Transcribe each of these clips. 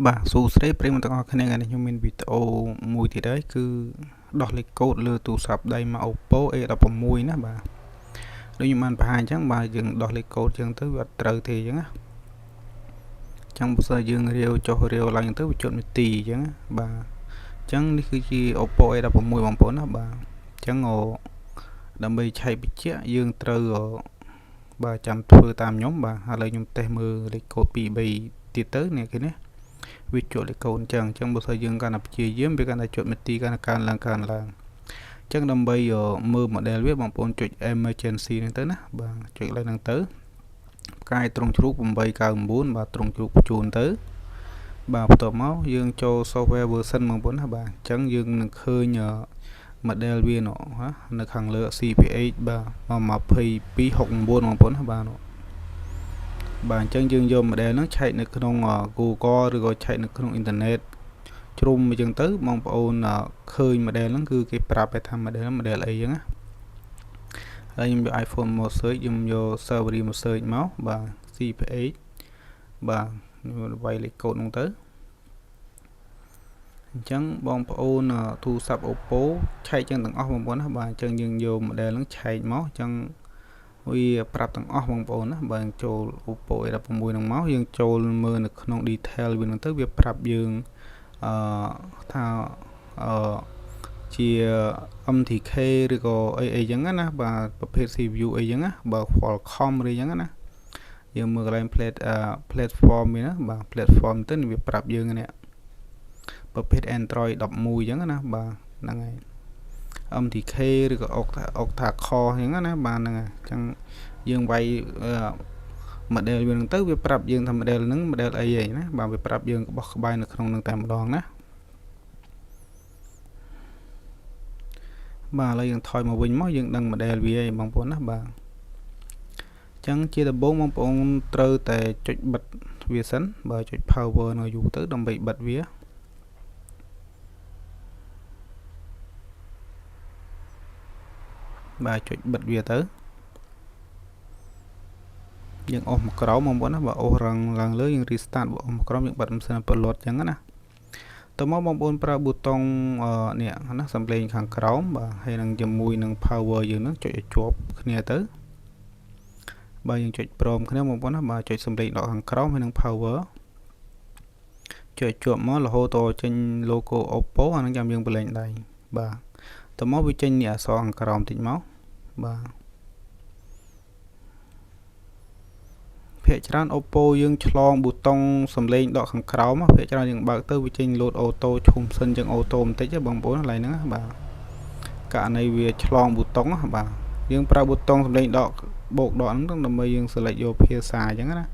បាទសួស្តីប្រិយមិត្តទាំងអស់គ្នាថ្ងៃនេះខ្ញុំមានវីដេអូមួយទៀតហើយគឺដោះលេខកូដលើទូរស័ព្ទដៃមក Oppo A16 ណាបាទដូចខ្ញុំបានបង្ហាញអញ្ចឹងបាទយើងដោះលេខកូដអញ្ចឹងទៅវាអត់ត្រូវទេអញ្ចឹងណាអញ្ចឹងបើសិនយើងរាវចុះរាវឡើងទៅវាជន់នីតិអញ្ចឹងបាទអញ្ចឹងនេះគឺជា Oppo A16 បងប្អូនណាបាទអញ្ចឹងដើម្បីឆែកបញ្ជាក់យើងត្រូវបាទចាំធ្វើតាមខ្ញុំបាទឥឡូវខ្ញុំតេស្តមើលលេខកូដ2 3ទៀតទៅនេះគេនេះវាជាប់លេខកូដអញ្ចឹងបើសិនយើងកាន់តែព្យាយាមវាកាន់តែជាប់នីតិកាន់តែកើនឡើងអញ្ចឹងដើម្បីមើល model វាបងប្អូនចុច emergency ហ្នឹងទៅណាបាទចុចលើហ្នឹងទៅផ្កាយត្រង់ជ្រូក899បាទត្រង់ជ្រូកបញ្ជូនទៅបាទបន្ទាប់មកយើងចូល software version បងប្អូនណាបាទអញ្ចឹងយើងនឹងឃើញmodel វានៅខាងលើ CPH បាទ2269បងប្អូនណាបាទអញ្ចឹងយើងយក model ហ្នឹងឆែកនៅក្នុង Google ឬក៏ឆែកនៅក្នុងអ៊ីនធឺណិតជ្រុំអញ្ចឹងទៅបងប្អូនឃើញ model ហ្នឹងគឺគេប្រាប់ថា model អីអញ្ចឹងណាហើយខ្ញុំយក iPhone មក search ខ្ញុំយក server មក search មកបាទ CPH បាទខ្ញុំវាយលេខកូដហ្នឹងទៅអញ្ចឹងបងប្អូនទូរស័ព្ទ Oppo ឆែកចឹងទាំងអស់បងប្អូនណាបាទអញ្ចឹងយើងយក model ហ្នឹងឆែកមកអញ្ចឹងវាប្រាប់ទាំងអស់បងប្អូនណាបើចូល Oppo A16 ហ្នឹងមកយើងចូលមើលនៅក្នុង detail វាហ្នឹងទៅវាប្រាប់យើងថាជា MTK ឬក៏អីចឹងណាបាទប្រភេទ CPU អីចឹងណាបើ Qualcomm ឬចឹងណាយើងមើលកន្លែង platform វាណាបាទ platform ទៅវាប្រាប់យើងនេះប្រភេទ Android 11ចឹងណាបាទហ្នឹងហើយ MTK ឬក៏ Octa Core ចឹងណាបាទហ្នឹងហើយអញ្ចឹងយើងវាយmodel វានឹងទៅវាប្រាប់យើងថា model ហ្នឹង model អីហីណាបាទវាប្រាប់យើងបោះក្បាយនៅក្នុងនឹងតែម្ដងណាបាទឥឡូវយើងថយមកវិញមកយើងដឹង model វាឯងបងប្អូនណាបាទអញ្ចឹងជាដំបូងបងប្អូនត្រូវតែចុចបិទវាសិនបើចុច power នៅយូរទៅដើម្បីបិទវាបាទចុចបិទវាទៅយើងអស់មកក្រោមបងប្អូនណាបើអស់រងឡើងលើយើង restart បើអស់មកក្រោមយើងបិទម៉ាស៊ីនពលត់អញ្ចឹងណាតើមកបងប្អូនប្រើប៊ូតុងនេះណាសំឡេងខាងក្រោមបាទហើយនឹងជាមួយនឹង power យើងនឹងចុចឲ្យជាប់គ្នាទៅបាទយើងចុចព្រមគ្នាបងប្អូនណាបាទចុចសំឡេងដកខាងក្រោមហើយនឹង power ចុចជាប់មករហូតដល់ចេញ logo Oppo អានឹងចាំយើងបលែងដៃបាទតើមកវាចេញនេះអក្សរខាងក្រោមតិចមកបាទភាគច្រើន Oppo យើងឆ្លងប៊ូតុងសំឡេងដកខាងក្រោមភាគច្រើនយើងបើកទៅវាចេញ load auto ឈុំសិនចឹង auto បន្តិចបងប្អូនកន្លែងហ្នឹងបាទករណីវាឆ្លងប៊ូតុងបាទយើងប្រើប៊ូតុងសំឡេងដកបូកដកហ្នឹងដើម្បីយើង select យកភាសាចឹងណា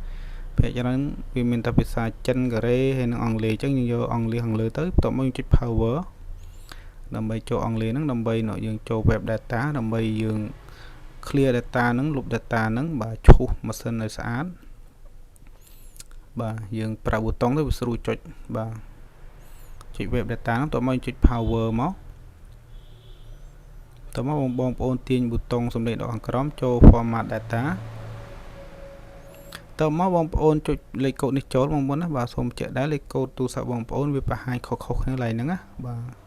ភាគច្រើនវាមានតែភាសាចិនកូរ៉េហើយនិងអង់គ្លេសចឹងយើងយកអង់គ្លេសខាងលើទៅបន្ទាប់មកយើងចុច power ដើម្បីចូលអង់គ្លេសហ្នឹងដើម្បីយើងចូល web data ដើម្បីយើង clear data ហ្នឹងលុប data ហ្នឹងបាទឈូសម៉ាស៊ីនឲ្យស្អាតបាទយើងប្រើប៊ូតុងទៅវាស្រួលចុចបាទចុច web data ហ្នឹងតោះមកចុច power មកតោះមកបងប្អូនទាញប៊ូតុងសំឡេងដកខាងក្រោមចូល format data តើមកបងប្អូនចុចលេខកូដនេះចូលបងប្អូនណាបាទសូមបញ្ជាក់ដែរលេខកូដទូរស័ព្ទបងប្អូនវាប្រហែលខុសៗគ្នាឡើយហ្នឹងណាបាទ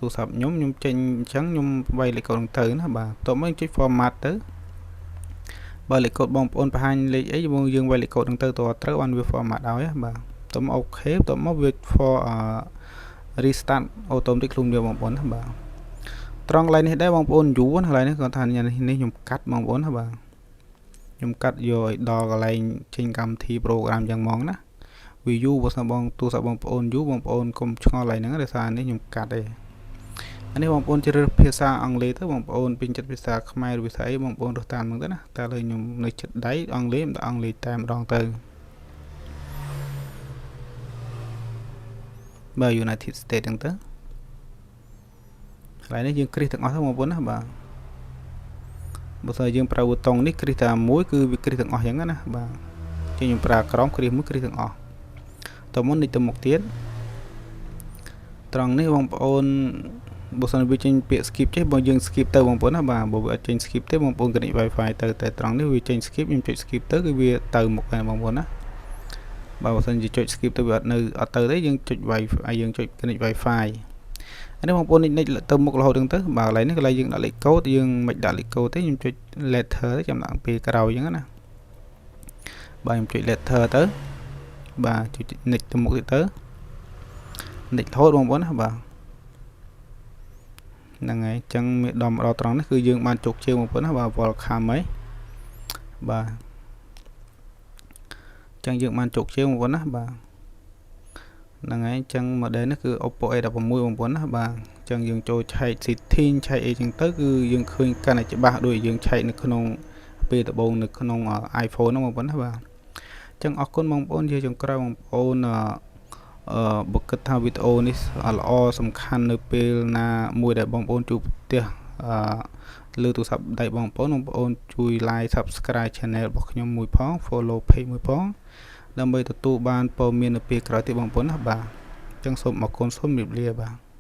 ទូរស័ព្ទខ្ញុំចេញអញ្ចឹងខ្ញុំវាយលេខកូដហ្នឹងទៅណាបាទតើមកចុច format ទៅបើលេខកូដបងប្អូនបង្ហាញលេខអីយើងវាយលេខកូដហ្នឹងទៅតើត្រូវបានវា format ឲ្យបាទតើមកអូខេតើមកវា for restart automatic ខ្លួនវាបងប្អូនណាបាទត្រង់កន្លែងនេះដែរបងប្អូនយូរណាកន្លែងនេះគាត់ថានេះខ្ញុំកាត់បងប្អូនណាបាទខ្ញុំកាត់យកឲ្យដល់កន្លែងចេញកម្មវិធី program យ៉ាងហ្មងណាវាយូរបើសិនបងទូរស័ព្ទបងប្អូនយូរបងប្អូនកុំឆ្ងល់កន្លែងហ្នឹងដោយសារនេះខ្ញុំកាត់ទេអានេះបងប្អូនជ្រើសភាសាអង់គ្លេសទៅបងប្អូនពេញចិត្តភាសាខ្មែរឬភាសាអីបងប្អូនរើសតាមហ្នឹងទៅណាតែឥឡូវខ្ញុំនៅចិត្តដៃអង់គ្លេសតែអង់គ្លេសតែម្ដងទៅបាទ United States ហ្នឹងទៅកន្លែងនេះយើងគ្រីសទាំងអស់ទៅបងប្អូនណាបាទបើសិនយើងប្រើប៊ូតុងនេះគ្រីសតែមួយគឺវាគ្រីសទាំងអស់អញ្ចឹងណាបាទជាខ្ញុំប្រើក្រោមគ្រីសមួយគ្រីសទាំងអស់តមុននេះទៅមុខទៀតត្រង់នេះបងប្អូនបើសិនវាចេញពាក្យ skip ចេះបងយើង skip ទៅបងប្អូនណាបាទបើវាអត់ចេញ skip ទេបងប្អូន connect wifi ទៅតែត្រង់នេះវាចេញ skip ខ្ញុំចុច skip ទៅគឺវាទៅមុខដែរបងប្អូនណា បើមិនសិនជាចុច skip ទៅវាអត់នៅអត់ទៅទេយើងចុច Wi-Fi យើងចុច connect Wi-Fi អានេះបងប្អូននិចទៅមុខរហូតហ្នឹងទៅបើកន្លែងនេះកន្លែងយើងដាក់លេខកូដយើងមិនដាក់លេខកូដទេខ្ញុំចុច letter ទេចាំដាក់ពេលក្រោយអញ្ចឹងណាបាទខ្ញុំចុច letter ទៅបាទចុចនិចទៅមុខទៀតទៅនិចរហូតបងប្អូនណាបាទហ្នឹងហើយអញ្ចឹងមានដល់ត្រង់នេះគឺយើងបានជោគជ័យបងប្អូនណាបាទ welcome ហើយបាទអញ្ចឹងយើងបានជោគជ័យបងប្អូនណាបាទហ្នឹងហើយអញ្ចឹង model នេះគឺ Oppo A16 បងប្អូនណាបាទអញ្ចឹងយើងចូលឆែក setting ឆែកអីចឹងទៅគឺយើងឃើញកាន់តែច្បាស់ដូចយើងឆែកនៅក្នុងពេលដំបូងនៅក្នុង iPhone ហ្នឹងបងប្អូនណាបាទអញ្ចឹងអរគុណបងប្អូនជាចុងក្រោយបងប្អូនបើគិតថាវីដេអូនេះល្អសំខាន់នៅពេលណាមួយដែលបងប្អូនជួបផ្ទះលើទូរស័ព្ទដៃបងប្អូនជួយ like subscribe channel របស់ខ្ញុំមួយផង follow page មួយផងដើម្បីទទួលបានព័ត៌មាននៅពេលក្រោយទៀតបងប្អូនណាបាទអញ្ចឹងសូមអរគុណសូមជម្រាបលាបាទ